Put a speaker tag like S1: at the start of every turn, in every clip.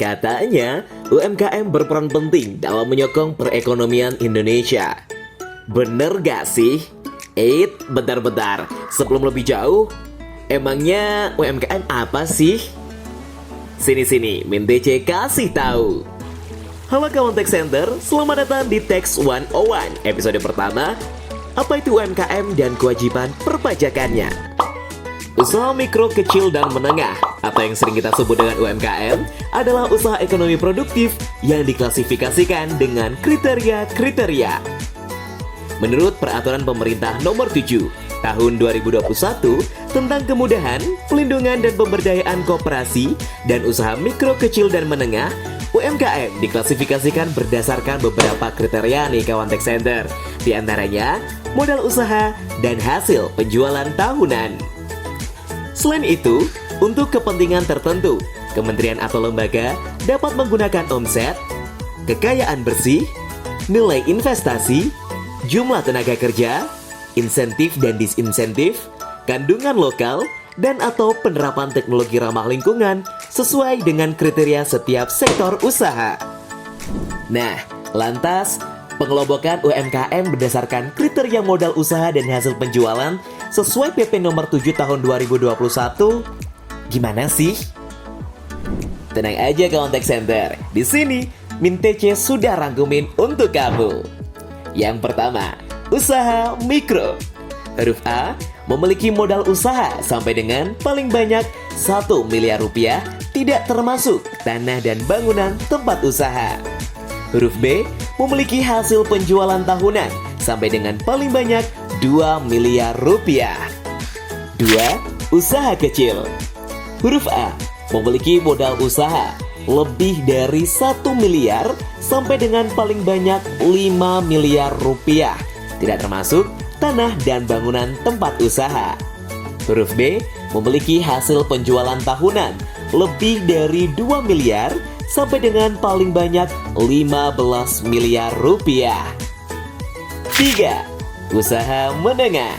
S1: Katanya, UMKM berperan penting dalam menyokong perekonomian Indonesia. Bener gak sih? Bentar-bentar, sebelum lebih jauh, emangnya UMKM apa sih? Sini-sini, Min TC kasih tahu. Halo kawan Tech Center, selamat datang di Tech 101 episode pertama. Apa itu UMKM dan kewajiban perpajakannya? Usaha mikro, kecil, dan menengah atau yang sering kita sebut dengan UMKM adalah usaha ekonomi produktif yang diklasifikasikan dengan kriteria-kriteria. Menurut Peraturan Pemerintah Nomor 7 Tahun 2021 tentang kemudahan, pelindungan, dan pemberdayaan koperasi dan usaha mikro, kecil, dan menengah, UMKM diklasifikasikan berdasarkan beberapa kriteria nih kawan Tech Center. Di antaranya, modal usaha dan hasil penjualan tahunan. Selain itu, untuk kepentingan tertentu, kementerian atau lembaga dapat menggunakan omset, kekayaan bersih, nilai investasi, jumlah tenaga kerja, insentif dan disinsentif, kandungan lokal, dan atau penerapan teknologi ramah lingkungan sesuai dengan kriteria setiap sektor usaha. Nah, lantas pengelompokan UMKM berdasarkan kriteria modal usaha dan hasil penjualan sesuai PP nomor 7 tahun 2021 gimana sih? Tenang aja kawan Tech Center, di sini Min TC sudah rangkumin untuk kamu. Yang pertama, usaha mikro. Huruf A, memiliki modal usaha sampai dengan paling banyak 1 miliar rupiah, tidak termasuk tanah dan bangunan tempat usaha. Huruf B, memiliki hasil penjualan tahunan sampai dengan paling banyak 2 miliar rupiah. 2. Usaha kecil. Huruf A, memiliki modal usaha lebih dari 1 miliar sampai dengan paling banyak 5 miliar rupiah, tidak termasuk tanah dan bangunan tempat usaha. Huruf B, memiliki hasil penjualan tahunan lebih dari 2 miliar sampai dengan paling banyak 15 miliar rupiah. 3. Usaha menengah.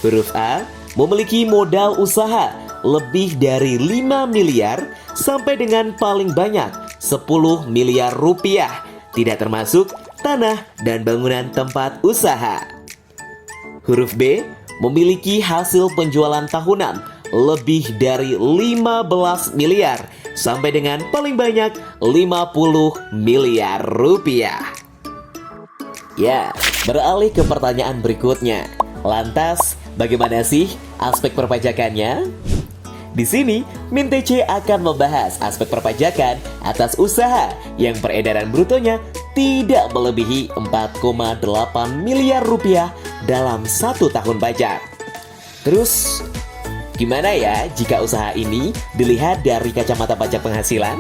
S1: Huruf A, memiliki modal usaha lebih dari 5 miliar sampai dengan paling banyak 10 miliar rupiah, tidak termasuk tanah dan bangunan tempat usaha. Huruf B, memiliki hasil penjualan tahunan lebih dari 15 miliar sampai dengan paling banyak 50 miliar rupiah. Ya, beralih ke pertanyaan berikutnya. Lantas, bagaimana sih aspek perpajakannya? Di sini, Min TC akan membahas aspek perpajakan atas usaha yang peredaran brutonya tidak melebihi 4,8 miliar rupiah dalam 1 tahun pajak. Terus, gimana ya jika usaha ini dilihat dari kacamata pajak penghasilan?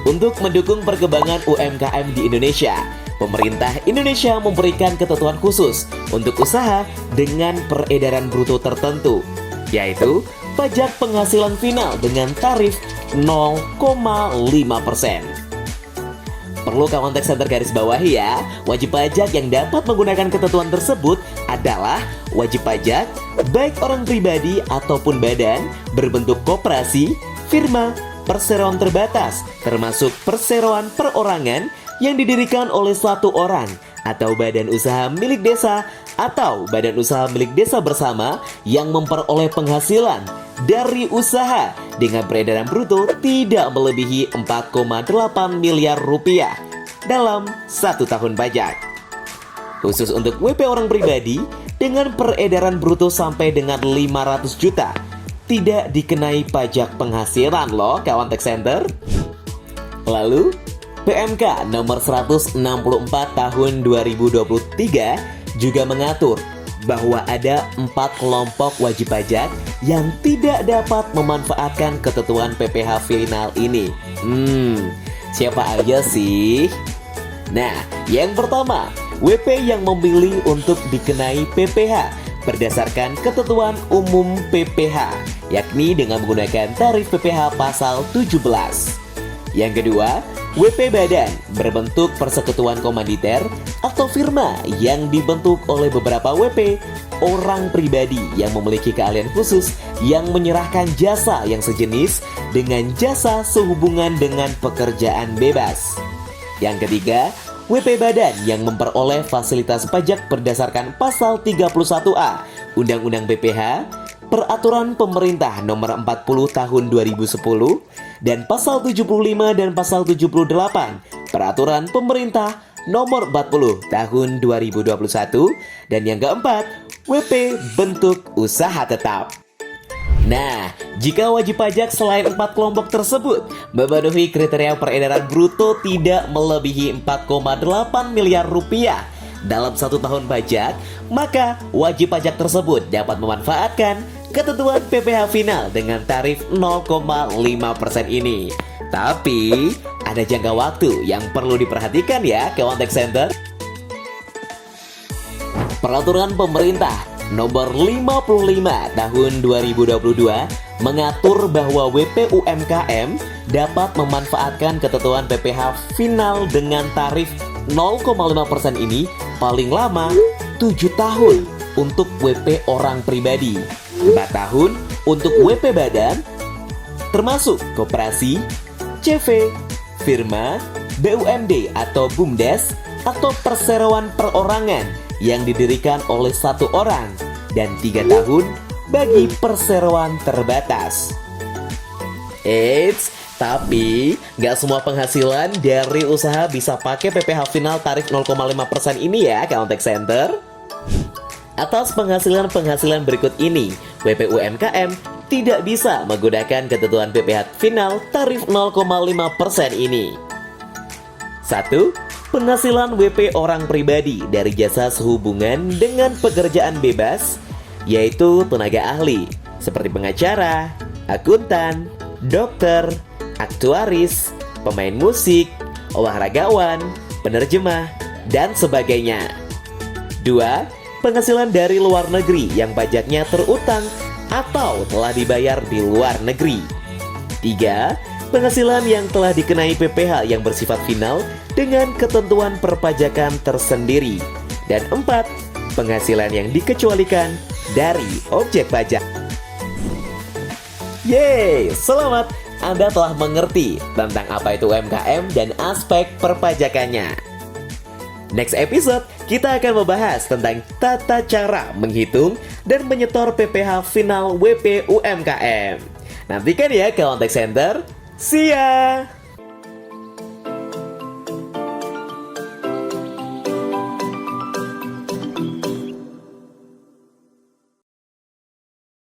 S1: Untuk mendukung perkembangan UMKM di Indonesia, pemerintah Indonesia memberikan ketentuan khusus untuk usaha dengan peredaran bruto tertentu, yaitu pajak penghasilan final dengan tarif 0,5%. Perlu kawan Tech Center garis bawahi ya, wajib pajak yang dapat menggunakan ketentuan tersebut adalah wajib pajak baik orang pribadi ataupun badan berbentuk koperasi, firma, perseroan terbatas, termasuk perseroan perorangan yang didirikan oleh 1 orang atau badan usaha milik desa atau badan usaha milik desa bersama yang memperoleh penghasilan dari usaha dengan peredaran bruto tidak melebihi 4,8 miliar rupiah dalam 1 tahun pajak. Khusus untuk WP orang pribadi dengan peredaran bruto sampai dengan 500 juta tidak dikenai pajak penghasilan loh kawan Tech Center. Lalu, PMK nomor 164 tahun 2023 juga mengatur bahwa ada 4 kelompok wajib pajak yang tidak dapat memanfaatkan ketentuan PPh final ini. Siapa aja sih? Nah, yang pertama, WP yang memilih untuk dikenai PPh berdasarkan ketentuan umum PPh, yakni dengan menggunakan tarif PPh pasal 17. Yang kedua, WP Badan berbentuk persekutuan komanditer atau firma yang dibentuk oleh beberapa WP orang pribadi yang memiliki keahlian khusus yang menyerahkan jasa yang sejenis dengan jasa sehubungan dengan pekerjaan bebas. Yang ketiga, WP Badan yang memperoleh fasilitas pajak berdasarkan pasal 31A Undang-Undang BPH, Peraturan Pemerintah Nomor 40 Tahun 2010, dan pasal 75 dan pasal 78 Peraturan Pemerintah Nomor 40 Tahun 2021, dan yang keempat, WP bentuk usaha tetap. Nah, jika wajib pajak selain 4 kelompok tersebut memenuhi kriteria peredaran bruto tidak melebihi 4,8 miliar rupiah dalam 1 tahun pajak, maka wajib pajak tersebut dapat memanfaatkan ketentuan PPh final dengan tarif 0,5% ini. Tapi, ada jangka waktu yang perlu diperhatikan ya, kawan Tech Center. Peraturan Pemerintah Nomor 55 Tahun 2022 mengatur bahwa WP UMKM dapat memanfaatkan ketentuan PPh final dengan tarif 0,5% ini paling lama 7 tahun untuk WP orang pribadi, 4 tahun untuk WP Badan, termasuk koperasi, CV, firma, BUMD atau BUMDes, atau perseroan perorangan yang didirikan oleh 1 orang, dan 3 tahun bagi perseroan terbatas. Eits, tapi nggak semua penghasilan dari usaha bisa pakai PPh final tarif 0,5% ini ya, kawan Tech Center. Atas penghasilan-penghasilan berikut ini, WP UMKM tidak bisa menggunakan ketentuan PPh final tarif 0,5% ini. 1. Penghasilan WP orang pribadi dari jasa sehubungan dengan pekerjaan bebas, yaitu tenaga ahli seperti pengacara, akuntan, dokter, aktuaris, pemain musik, olahragawan, penerjemah, dan sebagainya. 2. Penghasilan dari luar negeri yang pajaknya terutang atau telah dibayar di luar negeri. 3. Penghasilan yang telah dikenai PPh yang bersifat final dengan ketentuan perpajakan tersendiri. Dan 4. Penghasilan yang dikecualikan dari objek pajak. Yeay, selamat! Anda telah mengerti tentang apa itu UMKM dan aspek perpajakannya. Next episode, kita akan membahas tentang tata cara menghitung dan menyetor PPh final WP UMKM. Nantikan ya, kawan Tech Center. See ya!